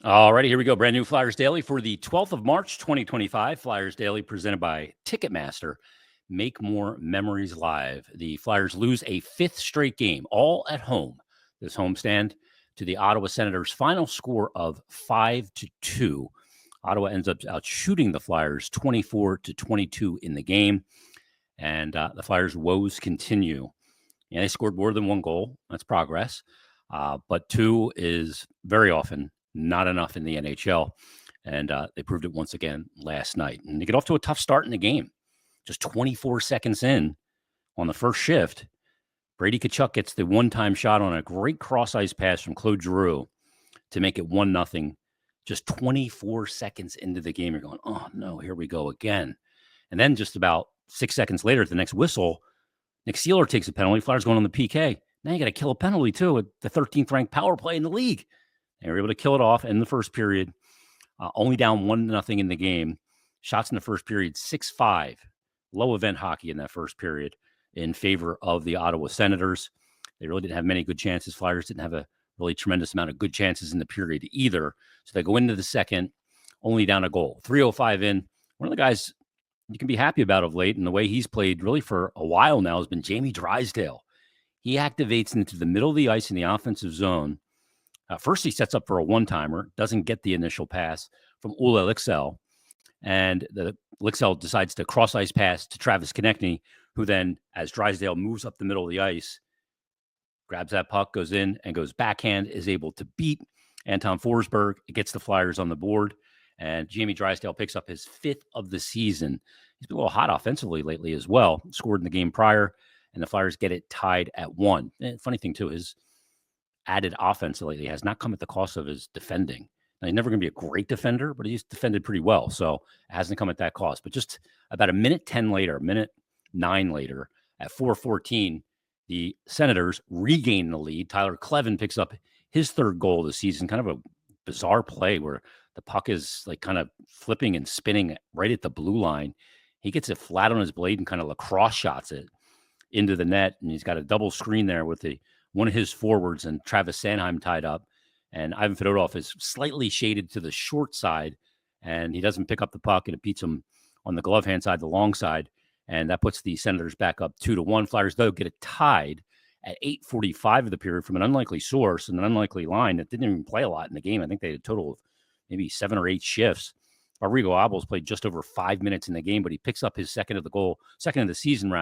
Alrighty, here we go. Brand new Flyers Daily for the 12th of March, 2025. Flyers Daily presented by Ticketmaster. Make more memories live. The Flyers lose a fifth straight game, all at home. This homestand to the Ottawa Senators' final score of 5-2. Ottawa ends up out shooting the Flyers 24-22 in the game, and the Flyers' woes continue. And they scored more than one goal. That's progress. But two is very often not enough in the NHL. And they proved it once again last night. And they get off to a tough start in the game. Just 24 seconds in on the first shift, Brady Tkachuk gets the one-time shot on a great cross-ice pass from Claude Giroux to make it 1-0. Just 24 seconds into the game, you're going, oh, no, here we go again. And then just about 6 seconds later, at the next whistle, Nick Seeler takes a penalty. Flyers going on the PK. Now you got to kill a penalty, too, at the 13th ranked power play in the league. They were able to kill it off in the first period, only down 1-0 in the game. Shots in the first period, 6-5. Low event hockey in that first period in favor of the Ottawa Senators. They really didn't have many good chances. Flyers didn't have a really tremendous amount of good chances in the period either. So they go into the second, only down a goal. 3:05 in. One of the guys you can be happy about of late and the way he's played really for a while now has been Jamie Drysdale. He activates into the middle of the ice in the offensive zone. First, he sets up for a one-timer, doesn't get the initial pass from Olle Lycksell, and the Lycksell decides to cross-ice pass to Travis Konecny, who then, as Drysdale moves up the middle of the ice, grabs that puck, goes in, and goes backhand, is able to beat Anton Forsberg. It gets the Flyers on the board, and Jamie Drysdale picks up his fifth of the season. He's been a little hot offensively lately as well. Scored in the game prior, and the Flyers get it tied at 1. And funny thing, too, his added offense lately has not come at the cost of his defending. Now, he's never going to be a great defender, but he's defended pretty well, so it hasn't come at that cost. But just about a minute 10 later, minute 9 later, at 4:14, the Senators regain the lead. Tyler Kleven picks up his third goal of the season. Kind of a bizarre play where the puck is like kind of flipping and spinning right at the blue line. He gets it flat on his blade and kind of lacrosse shots it into the net, and he's got a double screen there with one of his forwards and Travis Sanheim tied up. And Ivan Fedotov is slightly shaded to the short side, and he doesn't pick up the puck, and it beats him on the glove hand side, the long side. And that puts the Senators back up 2-1. Flyers, though, get it tied at 8:45 of the period from an unlikely source and an unlikely line that didn't even play a lot in the game. I think they had a total of maybe 7 or 8 shifts. Rodrigo Abbl played just over 5 minutes in the game, but he picks up his second of the season,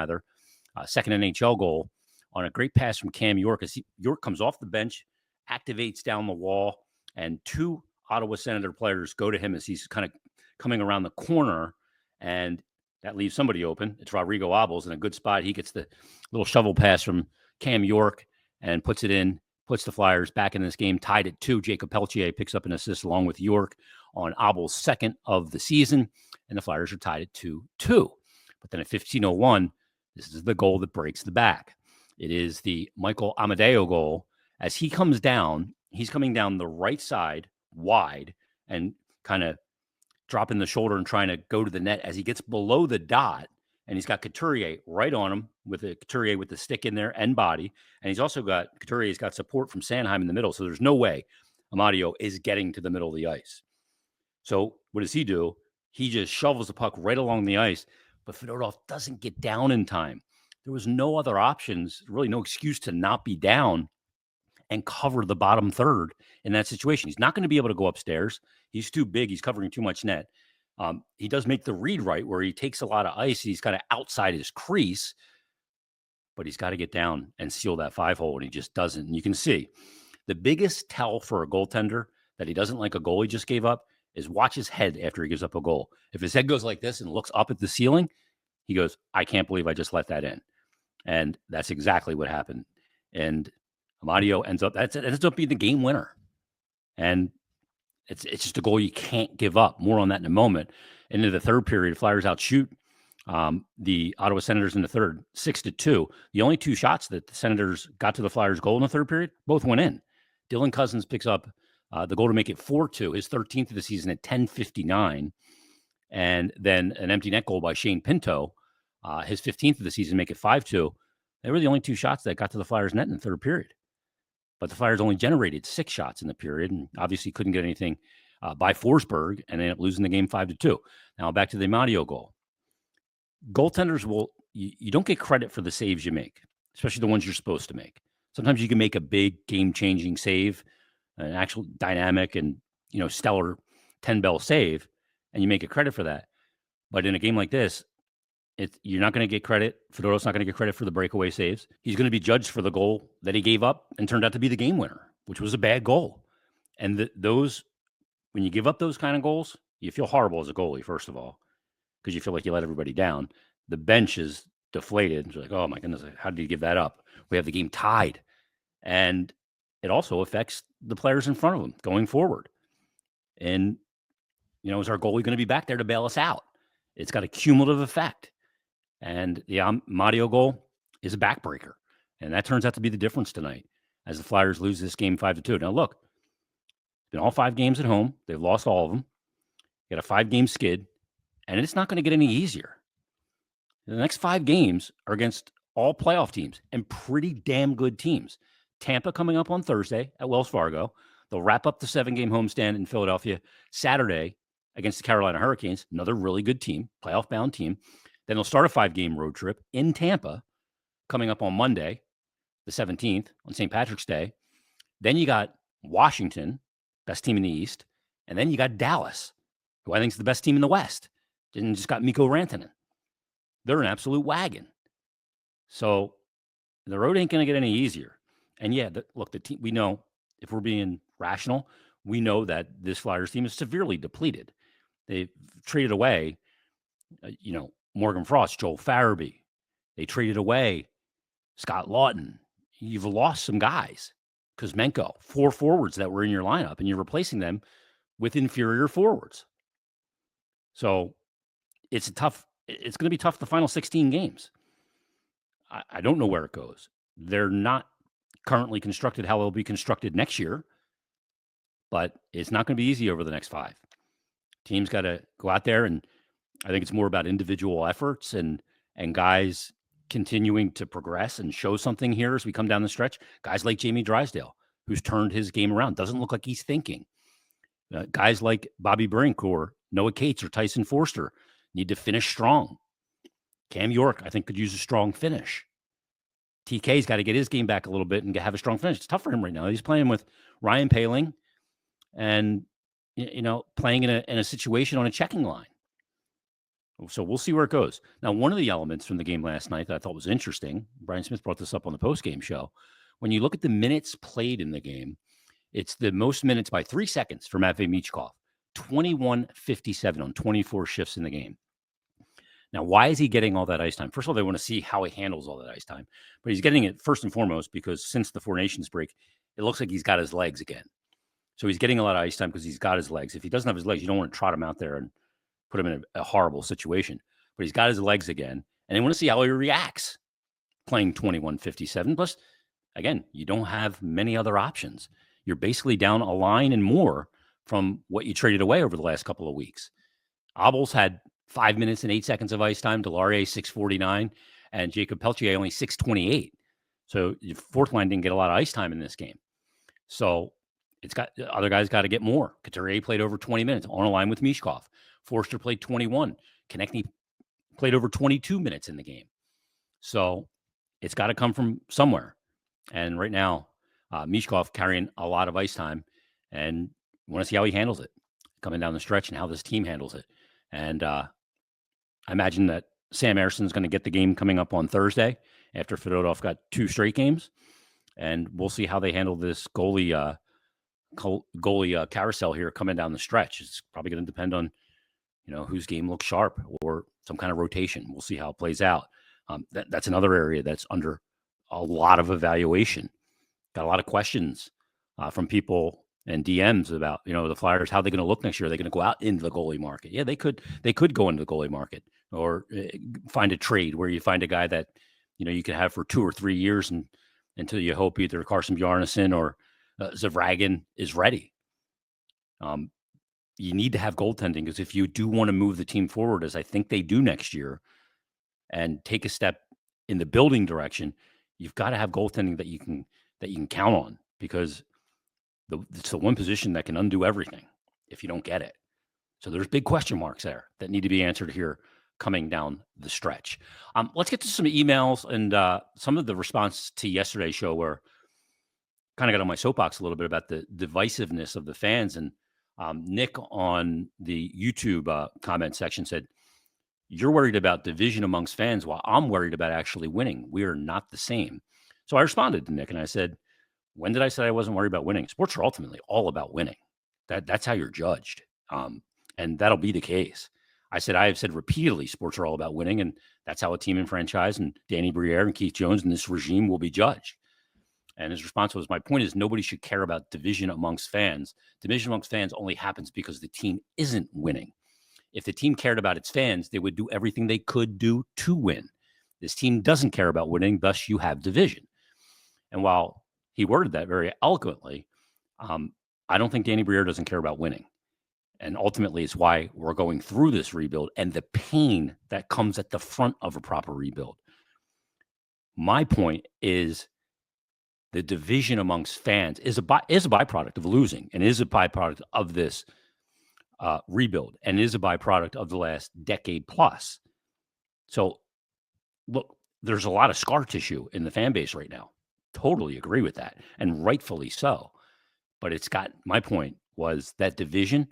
second NHL goal on a great pass from Cam York as York comes off the bench, activates down the wall, and 2 Ottawa Senator players go to him as he's kind of coming around the corner, and that leaves somebody open. It's Rodrigo Abbl in a good spot. He gets the little shovel pass from Cam York and puts it in, puts the Flyers back in this game, tied at 2. Jacob Pelletier picks up an assist along with York on Abbel's second of the season, and the Flyers are tied at 2-2. But then at 15:01, this is the goal that breaks the back. It is the Michael Amadeo goal. As he comes down, he's coming down the right side wide and kind of dropping the shoulder and trying to go to the net. As he gets below the dot, and he's got Couturier right on him with Couturier with the stick in there and body. And he's also got Couturier's got support from Sanheim in the middle. So there's no way Amadeo is getting to the middle of the ice. So what does he do? He just shovels the puck right along the ice, but Fedotov doesn't get down in time. There was no other options, really no excuse to not be down and cover the bottom third in that situation. He's not going to be able to go upstairs. He's too big. He's covering too much net. He does make the read right where he takes a lot of ice. He's kind of outside his crease, but he's got to get down and seal that 5-hole, and he just doesn't. And you can see the biggest tell for a goaltender that he doesn't like a goal he just gave up is watch his head after he gives up a goal. If his head goes like this and looks up at the ceiling, he goes, I can't believe I just let that in. And that's exactly what happened. And Amadeo ends up being the game winner. And it's just a goal you can't give up. More on that in a moment. Into the third period, Flyers outshoot the Ottawa Senators in the third, 6-2. The only 2 shots that the Senators got to the Flyers' goal in the third period, both went in. Dylan Cousins picks up the goal to make it 4-2, his 13th of the season at 10:59. And then an empty net goal by Shane Pinto, his 15th of the season, make it 5-2. They were the only 2 shots that got to the Flyers' net in the third period. but the Flyers only generated 6 shots in the period and obviously couldn't get anything by Forsberg and ended up losing the game 5-2. Now back to the Amadio goal. Goaltenders you don't get credit for the saves you make, especially the ones you're supposed to make. Sometimes you can make a big game-changing save, an actual dynamic and stellar 10-bell save, and you make a credit for that. But in a game like this, you're not going to get credit. Fedorov's not going to get credit for the breakaway saves. He's going to be judged for the goal that he gave up and turned out to be the game winner, which was a bad goal. And when you give up those kind of goals, you feel horrible as a goalie, first of all, because you feel like you let everybody down. The bench is deflated. It's like, oh my goodness, how did you give that up? We have the game tied. And it also affects the players in front of them going forward. And, is our goalie going to be back there to bail us out? It's got a cumulative effect. And the Amadio goal is a backbreaker. And that turns out to be the difference tonight as the Flyers lose this game 5-2. Now, look, it's been all 5 games at home. They've lost all of them. Got a 5-game skid. And it's not going to get any easier. The next 5 games are against all playoff teams and pretty damn good teams. Tampa coming up on Thursday at Wells Fargo. They'll wrap up the 7-game homestand in Philadelphia Saturday against the Carolina Hurricanes, another really good team, playoff-bound team. Then they'll start a 5-game road trip in Tampa coming up on Monday, the 17th, on St. Patrick's Day. Then you got Washington, best team in the East. And then you got Dallas, who I think is the best team in the West. And just got Mikko Rantanen. They're an absolute wagon. So the road ain't going to get any easier. And yeah, look, the team, we know, if we're being rational, we know that this Flyers team is severely depleted. They've traded away, Morgan Frost, Joel Farabee. They traded away Scott Lawton. You've lost some guys. Kuzmenko, 4 forwards that were in your lineup, and you're replacing them with inferior forwards. So it's going to be tough the final 16 games. I don't know where it goes. They're not currently constructed how they'll be constructed next year, but it's not going to be easy over the next 5. Teams got to go out there, and I think it's more about individual efforts and guys continuing to progress and show something here as we come down the stretch. Guys like Jamie Drysdale, who's turned his game around, doesn't look like he's thinking. Guys like Bobby Brink or Noah Cates or Tyson Forster need to finish strong. Cam York, I think, could use a strong finish. TK's got to get his game back a little bit and have a strong finish. It's tough for him right now. He's playing with Ryan Poehling and, playing in a situation on a checking line. So we'll see where it goes. Now, one of the elements from the game last night that I thought was interesting, Brian Smith brought this up on the postgame show. When you look at the minutes played in the game, it's the most minutes by 3 seconds for Matvei Michkov, 21:57 on 24 shifts in the game. Now, why is he getting all that ice time? First of all, they want to see how he handles all that ice time. But he's getting it first and foremost because since the 4 Nations break, it looks like he's got his legs again. So he's getting a lot of ice time because he's got his legs. If he doesn't have his legs, you don't want to trot him out there and put him in a horrible situation. But he's got his legs again. And they want to see how he reacts playing 21:57. Plus, again, you don't have many other options. You're basically down a line and more from what you traded away over the last couple of weeks. Abbel's had 5 minutes and 8 seconds of ice time. Delarier 6:49, and Jacob Peltier only 6:28. So your fourth line didn't get a lot of ice time in this game. So other guys got to get more. Couturier played over 20 minutes on a line with Michkov. Forster played 21. Konechny played over 22 minutes in the game. So it's got to come from somewhere. And right now, Michkov carrying a lot of ice time, and you want to see how he handles it coming down the stretch and how this team handles it. And I imagine that Sam Erson's going to get the game coming up on Thursday after Fedorov got 2 straight games. And we'll see how they handle this goalie carousel here coming down the stretch. It's probably going to depend on, whose game looks sharp or some kind of rotation. We'll see how it plays out. That's another area that's under a lot of evaluation. Got a lot of questions from people and DMs about, the Flyers, how they're going to look next year. Are they going to go out into the goalie market? Yeah, they could go into the goalie market or find a trade where you find a guy that, you can have for 2 or 3 years and until you hope either Carson Bjarnason or Zavragin is ready. You need to have goaltending because if you do want to move the team forward, as I think they do next year, and take a step in the building direction, you've got to have goaltending that you can count on. because it's the one position that can undo everything if you don't get it. So there's big question marks there that need to be answered here coming down the stretch. Let's get to some emails and some of the response to yesterday's show, where kind of got on my soapbox a little bit about the divisiveness of the fans. And Nick on the YouTube comment section said, "You're worried about division amongst fans while I'm worried about actually winning. We are not the same." So I responded to Nick and I said, when did I say I wasn't worried about winning? Sports are ultimately all about winning. That's how you're judged. And that'll be the case. I have said repeatedly, sports are all about winning, and that's how a team and franchise and Danny Briere and Keith Jones and this regime will be judged. And his response was, my point is nobody should care about division amongst fans. Division amongst fans only happens because the team isn't winning. If the team cared about its fans, they would do everything they could do to win. This team doesn't care about winning, thus you have division. And while he worded that very eloquently, I don't think Danny Briere doesn't care about winning. And ultimately, it's why we're going through this rebuild and the pain that comes at the front of a proper rebuild. My point is the division amongst fans is a byproduct of losing, and is a byproduct of this rebuild, and is a byproduct of the last decade plus. So, look, there's a lot of scar tissue in the fan base right now. Totally agree with that, and rightfully so. But my point was that division,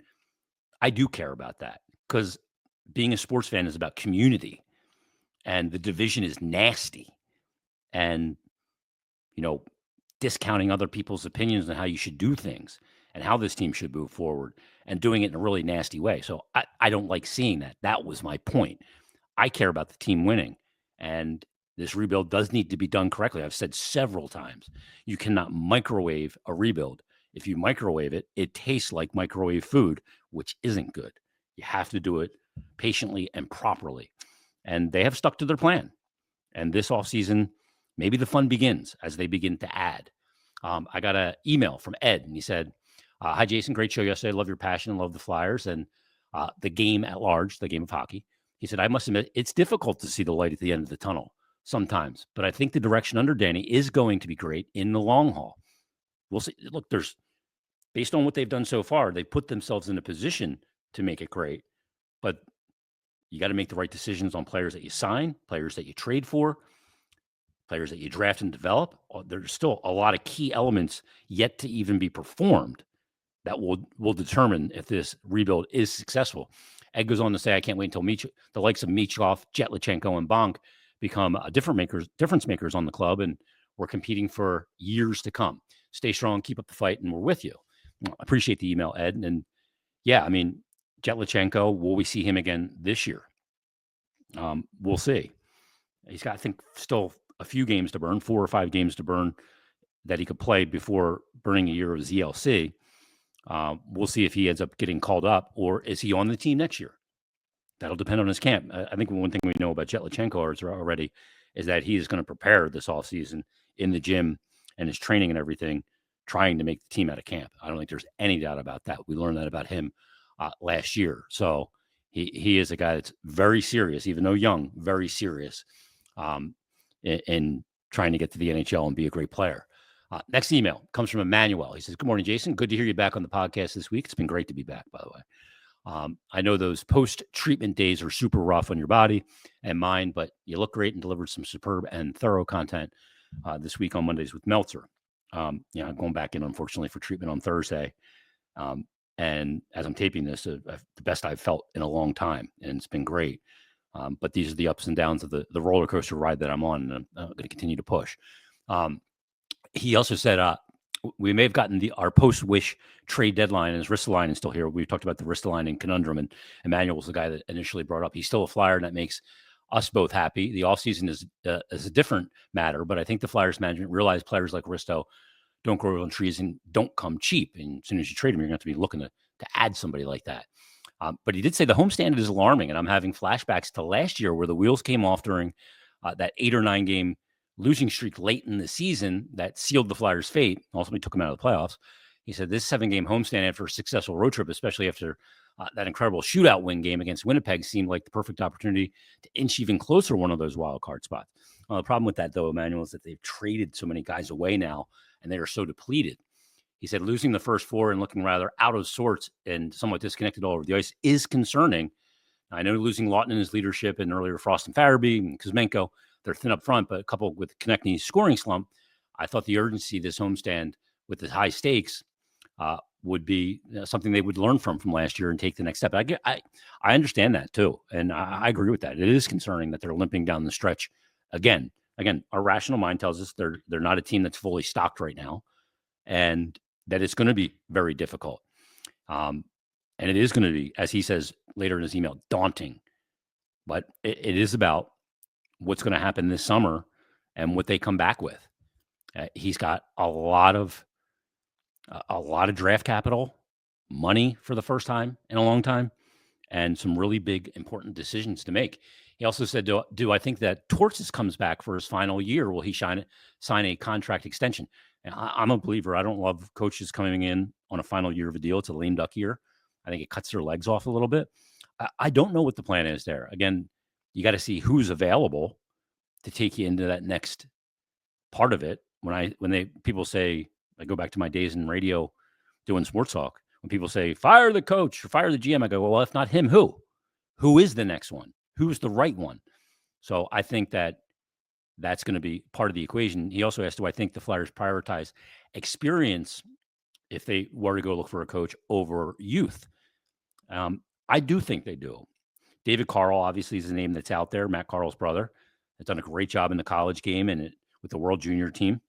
I do care about that, because being a sports fan is about community, and the division is nasty. And, discounting other people's opinions on how you should do things and how this team should move forward, and doing it in a really nasty way. So I don't like seeing that. That was my point. I care about the team winning, and this rebuild does need to be done correctly. I've said several times, you cannot microwave a rebuild. If you microwave it, it tastes like microwave food, which isn't good. You have to do it patiently and properly. And they have stuck to their plan. And this offseason, maybe the fun begins as they begin to add. I got an email from Ed, and he said, "Hi, Jason. Great show yesterday. Love your passion and love the Flyers and the game at large, the game of hockey." He said, "I must admit, it's difficult to see the light at the end of the tunnel sometimes, but I think the direction under Danny is going to be great in the long haul." We'll see. Look, based on what they've done so far, they put themselves in a position to make it great, but you got to make the right decisions on players that you sign, players that you trade for, players that you draft and develop. There's still a lot of key elements yet to even be performed that will determine if this rebuild is successful. Ed goes on to say, "I can't wait until the likes of Michkov, Jetlachenko, and Bonk become difference makers on the club, and we're competing for years to come. Stay strong, keep up the fight, and we're with you." Well, I appreciate the email, Ed. And yeah, I mean, Jetlachenko, will we see him again this year? We'll see. He's got, I think, still a few games to burn, 4 or 5 games to burn that he could play before burning a year of ZLC. We'll see if he ends up getting called up, or is he on the team next year? That'll depend on his camp. I think one thing we know about Jetlachenko already is that he is going to prepare this offseason in the gym and his training and everything, trying to make the team out of camp. I don't think there's any doubt about that. We learned that about him last year. So he is a guy that's very serious, even though young, very serious in trying to get to the NHL and be a great player. Next email comes from Emmanuel. He says, "Good morning, Jason. Good to hear you back on the podcast this week. It's been great to be back, by the way. I know those post-treatment days are super rough on your body and mind, but you look great and delivered some superb and thorough content this week on Mondays with Meltzer. I'm going back in, unfortunately, for treatment on Thursday. And as I'm taping this, the best I've felt in a long time, and it's been great. But these are the ups and downs of the roller coaster ride that I'm on, and I'm going to continue to push." He also said, we may have gotten our post-Wish trade deadline, and his Ristolainen is still here. We talked about the Ristolainen conundrum, and Emmanuel was the guy that initially brought up. He's still a Flyer, and that makes us both happy. The offseason is a different matter, but I think the Flyers management realized players like Risto don't grow on trees and don't come cheap. And as soon as you trade them, you're going to have to be looking to add somebody like that. But he did say the homestand is alarming, and I'm having flashbacks to last year where the wheels came off during that 8 or 9 game losing streak late in the season that sealed the Flyers' fate, ultimately took them out of the playoffs. He said this 7-game homestand after a successful road trip, especially after that incredible shootout win game against Winnipeg, seemed like the perfect opportunity to inch even closer one of those wild card spots. The problem with that, though, Emmanuel, is that they've traded so many guys away now and they are so depleted. He said losing the first four and looking rather out of sorts and somewhat disconnected all over the ice is concerning. I know losing Lawton in his leadership and earlier Frost and Farabee and Kuzmenko, they're thin up front, but coupled with Konechny's scoring slump, I thought the urgency this homestand with the high stakes would be something they would learn from last year and take the next step. I understand that too, and I agree with that. It is concerning that they're limping down the stretch again. Our rational mind tells us they're not a team that's fully stocked right now, and that it's going to be very difficult. And it is going to be, as he says later in his email, daunting. But it is about what's going to happen this summer and what they come back with. He's got a lot of draft capital, money for the first time in a long time, and some really big, important decisions to make. He also said, do I think that Torts comes back for his final year? Will he sign a contract extension? And I'm a believer. I don't love coaches coming in on a final year of a deal. It's a lame duck year. I think it cuts their legs off a little bit. I don't know what the plan is there. Again, you got to see who's available to take you into that next part of it. When people say, I go back to my days in radio doing sports talk. When people say, fire the coach or fire the GM, I go, well, if not him, who? Who is the next one? Who's the right one? So I think that's going to be part of the equation. He also asked, do I think the Flyers prioritize experience if they were to go look for a coach over youth? I do think they do. David Carl, obviously, is the name that's out there. Matt Carl's brother has done a great job in the college game and with the World Junior team.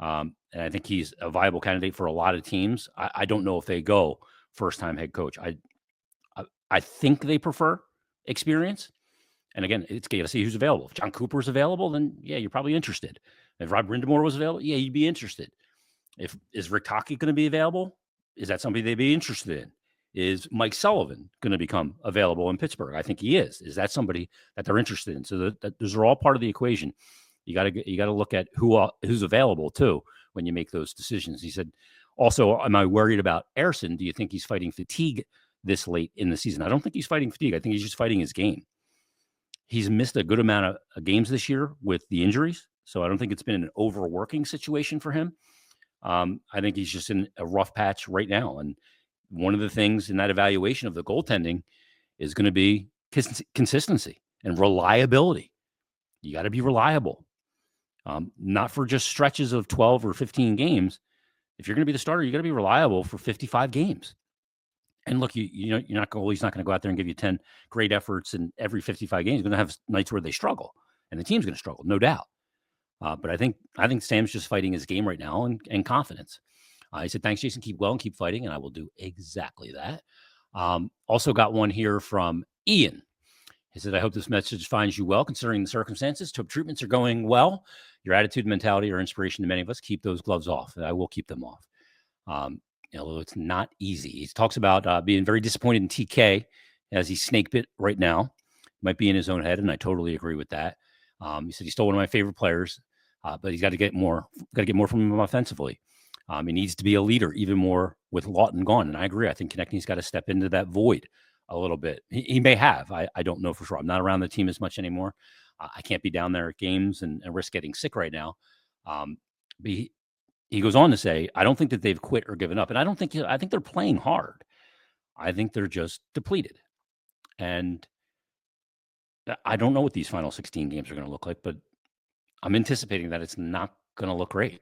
And I think he's a viable candidate for a lot of teams. I don't know if they go first-time head coach. I think they prefer experience. And again, it's got to see who's available. If John Cooper's available, then yeah, you're probably interested. If Rob Brindamore was available, yeah, you'd be interested. Is Rick Tocchet going to be available? Is that somebody they'd be interested in? Is Mike Sullivan going to become available in Pittsburgh? I think he is. Is that somebody that they're interested in? So that those are all part of the equation. You got to look at who's available too when you make those decisions. He said, also, am I worried about Ersson? Do you think he's fighting fatigue this late in the season? I don't think he's fighting fatigue. I think he's just fighting his game. He's missed a good amount of games this year with the injuries, so I don't think it's been an overworking situation for him. I think he's just in a rough patch right now. And one of the things in that evaluation of the goaltending is going to be consistency and reliability. You got to be reliable, not for just stretches of 12 or 15 games. If you're going to be the starter, you got to be reliable for 55 games. And look, he's not going to go out there and give you 10 great efforts in every 55 games. He's going to have nights where they struggle, and the team's going to struggle, no doubt. But I think Sam's just fighting his game right now and confidence. He said, thanks, Jason. Keep well and keep fighting, and I will do exactly that. Also got one here from Ian. He said, I hope this message finds you well, considering the circumstances. Hope treatments are going well. Your attitude and mentality are inspiration to many of us. Keep those gloves off. I will keep them off. Although it's not easy. He talks about being very disappointed in TK as he's snake bit right now. Might be in his own head, and I totally agree with that. He said he's still one of my favorite players, but he's got to get more. Got to get more from him offensively. He needs to be a leader, even more with Lawton gone. And I agree. I think Konechny's got to step into that void a little bit. He may have. I don't know for sure. I'm not around the team as much anymore. I can't be down there at games and risk getting sick right now. But he goes on to say, I don't think that they've quit or given up. And I think they're playing hard. I think they're just depleted. And I don't know what these final 16 games are going to look like, but I'm anticipating that it's not going to look great.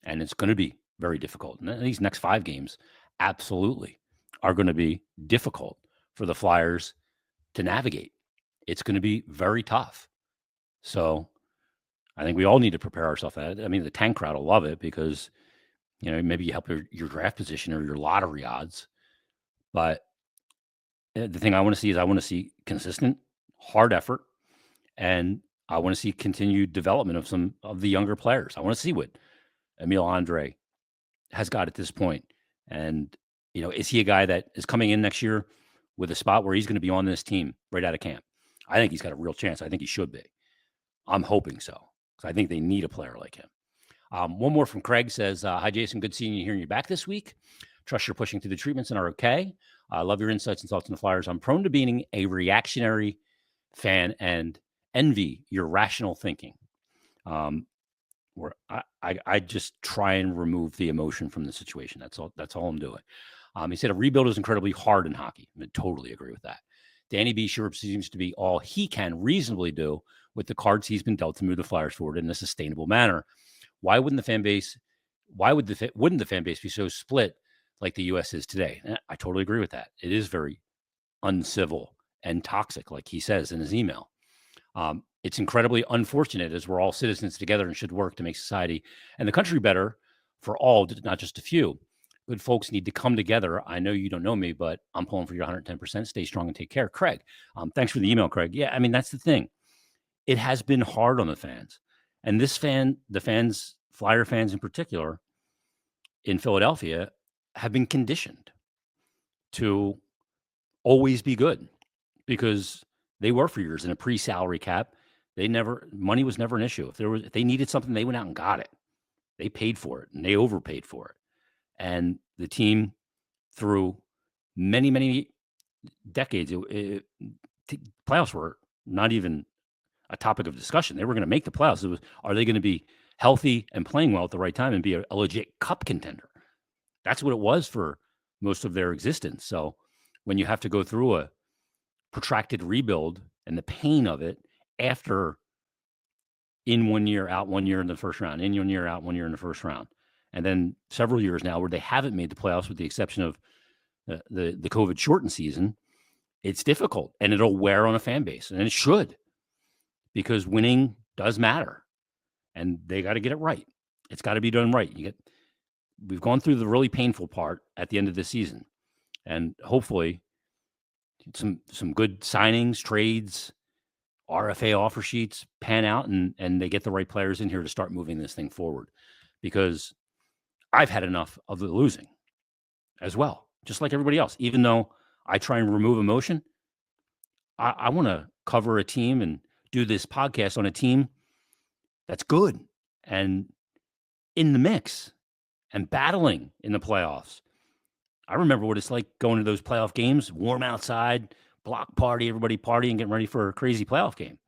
And it's going to be very difficult. And these next 5 games absolutely are going to be difficult for the Flyers to navigate. It's going to be very tough. So I think we all need to prepare ourselves for that. I mean, the tank crowd will love it because, maybe you help your draft position or your lottery odds. But the thing I want to see is consistent, hard effort, and I want to see continued development of some of the younger players. I want to see what Emil Andre has got at this point. And, is he a guy that is coming in next year with a spot where he's going to be on this team right out of camp? I think he's got a real chance. I think he should be. I'm hoping so, because I think they need a player like him. One more from Craig says, hi, Jason. Good seeing you, hearing you back this week. Trust you're pushing through the treatments and are okay. I love your insights and thoughts on the Flyers. I'm prone to being a reactionary fan and envy your rational thinking. where I just try and remove the emotion from the situation. That's all I'm doing. He said a rebuild is incredibly hard in hockey. I totally agree with that. Danny B sure seems to be all he can reasonably do with the cards he's been dealt to move the Flyers forward in a sustainable manner. Why wouldn't the fan base? Wouldn't the fan base be so split like the U.S. is today? I totally agree with that. It is very uncivil and toxic, like he says in his email. It's incredibly unfortunate as we're all citizens together and should work to make society and the country better for all, not just a few. Good folks need to come together. I know you don't know me, but I'm pulling for your 110%. Stay strong and take care. Craig, thanks for the email, Craig. Yeah, I mean, that's the thing. It has been hard on the fans. And the fans, Flyer fans in particular, in Philadelphia, have been conditioned to always be good because they were for years in a pre-salary cap. Money was never an issue. If they needed something, they went out and got it. They paid for it and they overpaid for it. And the team, through many, many decades, playoffs were not even a topic of discussion. They were going to make the playoffs. It was, are they going to be healthy and playing well at the right time and be a legit cup contender? That's what it was for most of their existence. So when you have to go through a protracted rebuild and the pain of it after in 1 year, out 1 year in the first round, in 1 year, out 1 year in the first round, and then several years now where they haven't made the playoffs with the exception of the COVID shortened season, it's difficult and it'll wear on a fan base, and it should, because winning does matter and they got to get it right. It's got to be done right. We've gone through the really painful part at the end of the season, and hopefully some good signings, trades, RFA offer sheets pan out and they get the right players in here to start moving this thing forward, because I've had enough of the losing as well, just like everybody else. Even though I try and remove emotion, I want to cover a team and do this podcast on a team that's good and in the mix and battling in the playoffs. I remember what it's like going to those playoff games, warm outside, block party, everybody partying, getting ready for a crazy playoff game.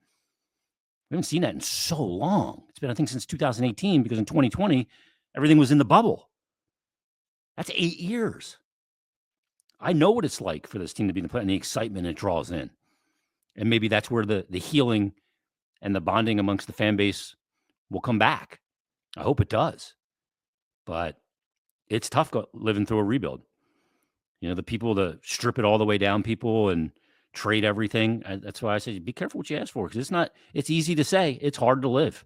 We haven't seen that in so long. It's been, I think, since 2018, because in 2020, everything was in the bubble. That's 8 years. I know what it's like for this team to be in the play and the excitement it draws in. And maybe that's where the healing and the bonding amongst the fan base will come back. I hope it does. But it's tough living through a rebuild. You know, the people that strip it all the way down, people, and trade everything. That's why I say be careful what you ask for, because it's easy to say. It's hard to live.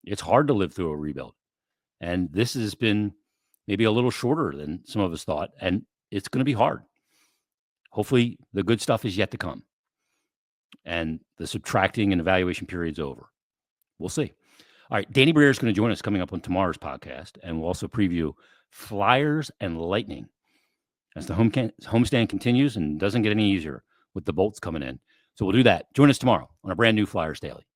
It's hard to live through a rebuild. And this has been maybe a little shorter than some of us thought, and it's going to be hard. Hopefully the good stuff is yet to come and the subtracting and evaluation period's over. We'll see. All right, Danny Briere is going to join us coming up on tomorrow's podcast, and we'll also preview Flyers and Lightning as the homestand continues and doesn't get any easier with the Bolts coming in. So we'll do that. Join us tomorrow on a brand new Flyers Daily.